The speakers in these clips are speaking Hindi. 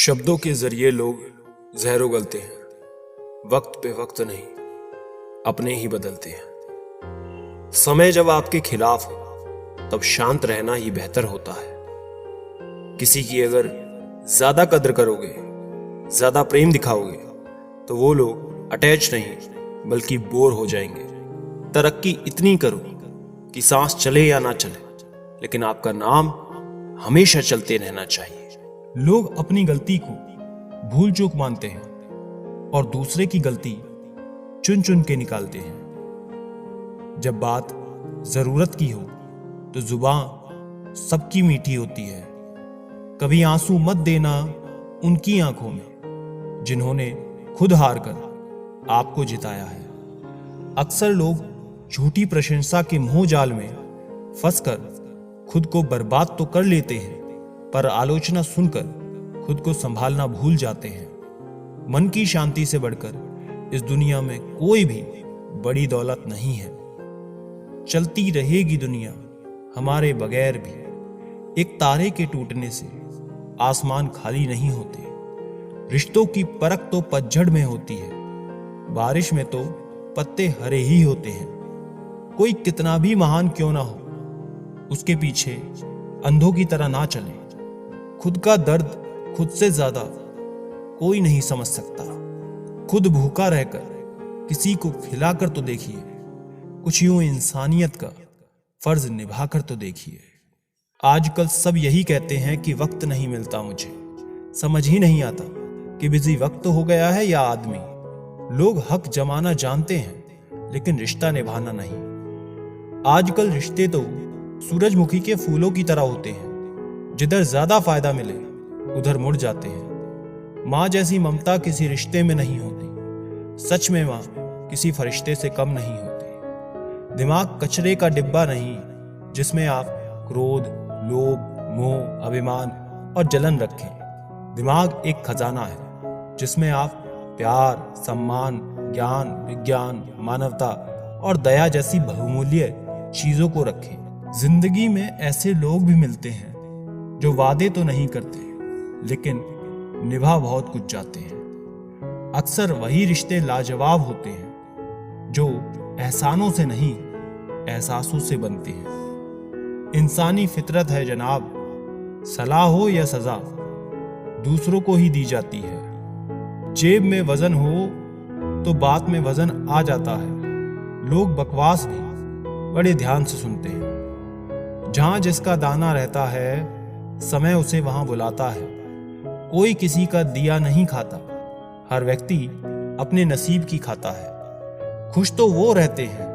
शब्दों के जरिए लोग जहर उगलते हैं, वक्त पे वक्त नहीं, अपने ही बदलते हैं। समय जब आपके खिलाफ हो तब शांत रहना ही बेहतर होता है। किसी की अगर ज्यादा कद्र करोगे, ज्यादा प्रेम दिखाओगे तो वो लोग अटैच नहीं बल्कि बोर हो जाएंगे। तरक्की इतनी करो कि सांस चले या ना चले, लेकिन आपका नाम हमेशा चलते रहना चाहिए। लोग अपनी गलती को भूल चूक मानते हैं और दूसरे की गलती चुन चुन के निकालते हैं। जब बात जरूरत की हो तो जुबान सबकी मीठी होती है। कभी आंसू मत देना उनकी आंखों में जिन्होंने खुद हार कर आपको जिताया है। अक्सर लोग झूठी प्रशंसा के मोह जाल में फंसकर खुद को बर्बाद तो कर लेते हैं, पर आलोचना सुनकर खुद को संभालना भूल जाते हैं। मन की शांति से बढ़कर इस दुनिया में कोई भी बड़ी दौलत नहीं है। चलती रहेगी दुनिया हमारे बगैर भी। एक तारे के टूटने से आसमान खाली नहीं होते। रिश्तों की परख तो पतझड़ में होती है, बारिश में तो पत्ते हरे ही होते हैं। कोई कितना भी महान क्यों ना हो, उसके पीछे अंधों की तरह ना चले। खुद का दर्द खुद से ज्यादा कोई नहीं समझ सकता। खुद भूखा रहकर किसी को खिलाकर तो देखिए, कुछ यूं इंसानियत का फर्ज निभाकर तो देखिए। आजकल सब यही कहते हैं कि वक्त नहीं मिलता मुझे। समझ ही नहीं आता कि बिजी वक्त हो गया है या आदमी। लोग हक जमाना जानते हैं लेकिन रिश्ता निभाना नहीं। आजकल रिश्ते तो सूरजमुखी के फूलों की तरह होते हैं, जिधर ज्यादा फायदा मिले उधर मुड़ जाते हैं। माँ जैसी ममता किसी रिश्ते में नहीं होती। सच में माँ किसी फरिश्ते से कम नहीं होती। दिमाग कचरे का डिब्बा नहीं जिसमें आप क्रोध, लोभ, मोह, अभिमान और जलन रखें। दिमाग एक खजाना है जिसमें आप प्यार, सम्मान, ज्ञान, विज्ञान, मानवता और दया जैसी बहुमूल्य चीजों को रखें। जिंदगी में ऐसे लोग भी मिलते हैं जो वादे तो नहीं करते लेकिन निभा बहुत कुछ जाते हैं। अक्सर वही रिश्ते लाजवाब होते हैं जो एहसानों से नहीं एहसासों से बनते हैं। इंसानी फितरत है जनाब, सलाह हो या सजा दूसरों को ही दी जाती है। जेब में वजन हो तो बात में वजन आ जाता है। लोग बकवास भी बड़े ध्यान से सुनते हैं। जहां जिसका दाना रहता है समय उसे वहां बुलाता है। कोई किसी का दिया नहीं खाता, हर व्यक्ति अपने नसीब की खाता है। खुश तो वो रहते हैं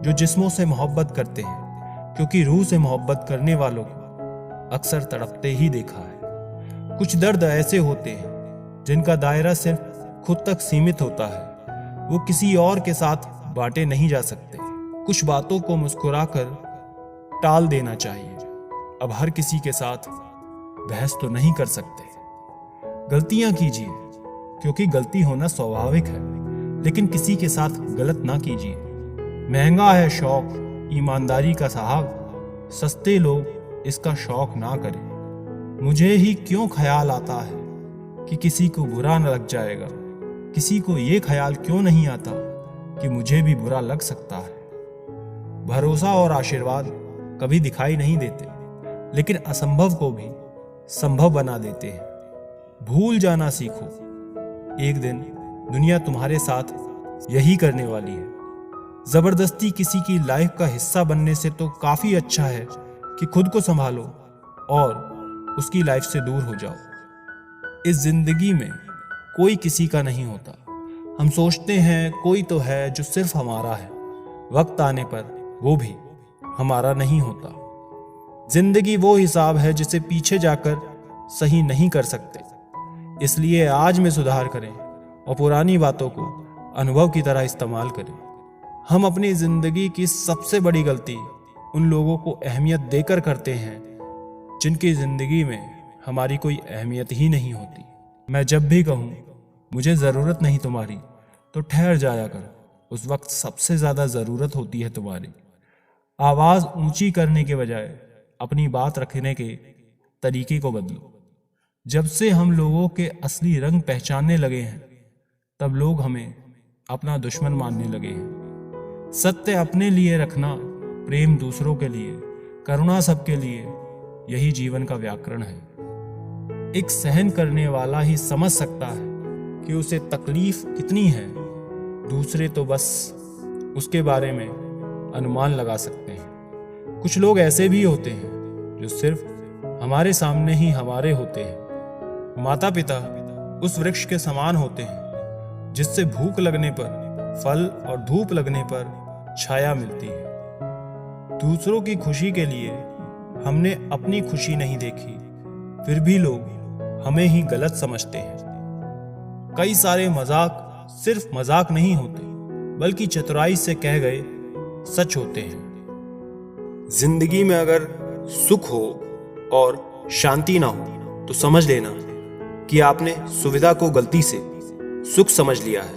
जो जिस्मों से मोहब्बत करते हैं, क्योंकि रूह से मोहब्बत करने वालों को अक्सर तड़पते ही देखा है। कुछ दर्द ऐसे होते हैं जिनका दायरा सिर्फ खुद तक सीमित होता है, वो किसी और के साथ बांटे नहीं जा सकते। कुछ बातों को मुस्कुराकर टाल देना चाहिए। अब हर किसी के साथ बहस तो नहीं कर सकते। गलतियां कीजिए क्योंकि गलती होना स्वाभाविक है, लेकिन किसी के साथ गलत ना कीजिए। महंगा है शौक ईमानदारी का साहब, सस्ते लोग इसका शौक ना करें। मुझे ही क्यों ख्याल आता है कि किसी को बुरा न लग जाएगा। किसी को ये ख्याल क्यों नहीं आता कि मुझे भी बुरा लग सकता है। भरोसा और आशीर्वाद कभी दिखाई नहीं देते, लेकिन असंभव को भी संभव बना देते हैं। भूल जाना सीखो, एक दिन दुनिया तुम्हारे साथ यही करने वाली है। जबरदस्ती किसी की लाइफ का हिस्सा बनने से तो काफी अच्छा है कि खुद को संभालो और उसकी लाइफ से दूर हो जाओ। इस जिंदगी में कोई किसी का नहीं होता। हम सोचते हैं कोई तो है जो सिर्फ हमारा है, वक्त आने पर वो भी हमारा नहीं होता। जिंदगी वो हिसाब है जिसे पीछे जाकर सही नहीं कर सकते। इसलिए आज में सुधार करें और पुरानी बातों को अनुभव की तरह इस्तेमाल करें। हम अपनी जिंदगी की सबसे बड़ी गलती उन लोगों को अहमियत देकर करते हैं जिनकी जिंदगी में हमारी कोई अहमियत ही नहीं होती। मैं जब भी कहूँ मुझे जरूरत नहीं तुम्हारी तो ठहर जाया कर, उस वक्त सबसे ज्यादा जरूरत होती है तुम्हारी। आवाज ऊंची करने के बजाय अपनी बात रखने के तरीके को बदलो। जब से हम लोगों के असली रंग पहचानने लगे हैं, तब लोग हमें अपना दुश्मन मानने लगे हैं। सत्य अपने लिए रखना, प्रेम दूसरों के लिए, करुणा सबके लिए, यही जीवन का व्याकरण है। एक सहन करने वाला ही समझ सकता है कि उसे तकलीफ कितनी है, दूसरे तो बस उसके बारे में अनुमान लगा सकते हैं। कुछ लोग ऐसे भी होते हैं जो सिर्फ हमारे सामने ही हमारे होते हैं। माता पिता उस वृक्ष के समान होते हैं जिससे भूख लगने पर फल और धूप लगने पर छाया मिलती है। दूसरों की खुशी के लिए हमने अपनी खुशी नहीं देखी, फिर भी लोग हमें ही गलत समझते हैं। कई सारे मजाक सिर्फ मजाक नहीं होते, बल्कि चतुराई से कह गए सच होते हैं। जिंदगी में अगर सुख हो और शांति ना हो तो समझ लेना कि आपने सुविधा को गलती से सुख समझ लिया है।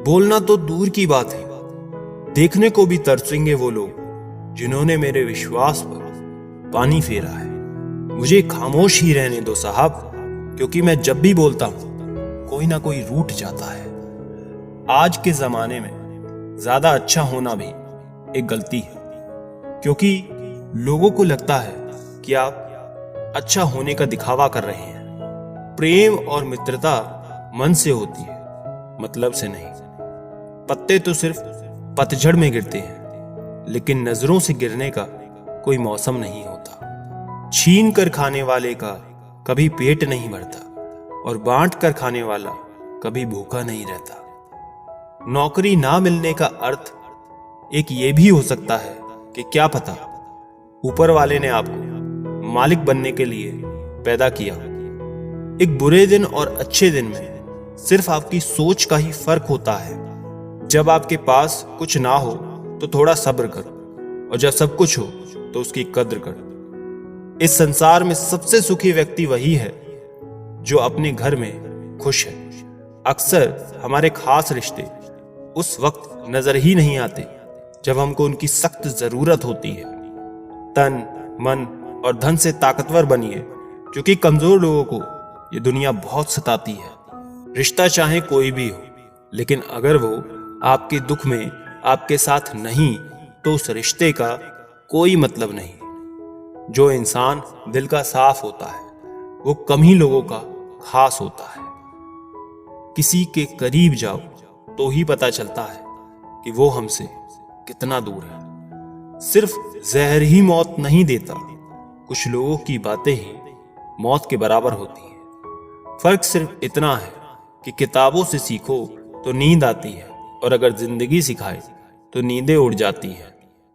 बोलना तो दूर की बात है, देखने को भी तरसेंगे वो लोग जिन्होंने मेरे विश्वास पर पानी फेरा है। मुझे खामोश ही रहने दो साहब, क्योंकि मैं जब भी बोलता हूं कोई ना कोई रूठ जाता है। आज के जमाने में ज्यादा अच्छा होना भी एक गलती है, क्योंकि लोगों को लगता है कि आप अच्छा होने का दिखावा कर रहे हैं। प्रेम और मित्रता मन से होती है, मतलब से नहीं। पत्ते तो सिर्फ पतझड़ में गिरते हैं, लेकिन नजरों से गिरने का कोई मौसम नहीं होता। छीन कर खाने वाले का कभी पेट नहीं भरता, और बांट कर खाने वाला कभी भूखा नहीं रहता। नौकरी ना मिलने का अर्थ एक ये भी हो सकता है कि क्या पता ऊपर वाले ने आपको मालिक बनने के लिए पैदा किया। एक बुरे दिन और अच्छे दिन में सिर्फ आपकी सोच का ही फर्क होता है। जब आपके पास कुछ ना हो तो थोड़ा सब्र कर, और जब सब कुछ हो तो उसकी कद्र कर। इस संसार में सबसे सुखी व्यक्ति वही है जो अपने घर में खुश है। अक्सर हमारे खास रिश्ते उस वक्त नजर ही नहीं आते जब हमको उनकी सख्त जरूरत होती है। तन, मन और धन से ताकतवर बनिए, क्योंकि कमजोर लोगों को ये दुनिया बहुत सताती है। रिश्ता चाहे कोई भी हो, लेकिन अगर वो आपके दुख में आपके साथ नहीं तो उस रिश्ते का कोई मतलब नहीं। जो इंसान दिल का साफ होता है वो कम ही लोगों का खास होता है। किसी के करीब जाओ तो ही पता चलता है कि वो हमसे कितना दूर है। सिर्फ जहर ही मौत नहीं देता, कुछ लोगों की बातें ही मौत के बराबर होती हैं। फर्क सिर्फ इतना है कि किताबों से सीखो तो नींद आती है, और अगर जिंदगी सिखाए तो नींदें उड़ जाती हैं।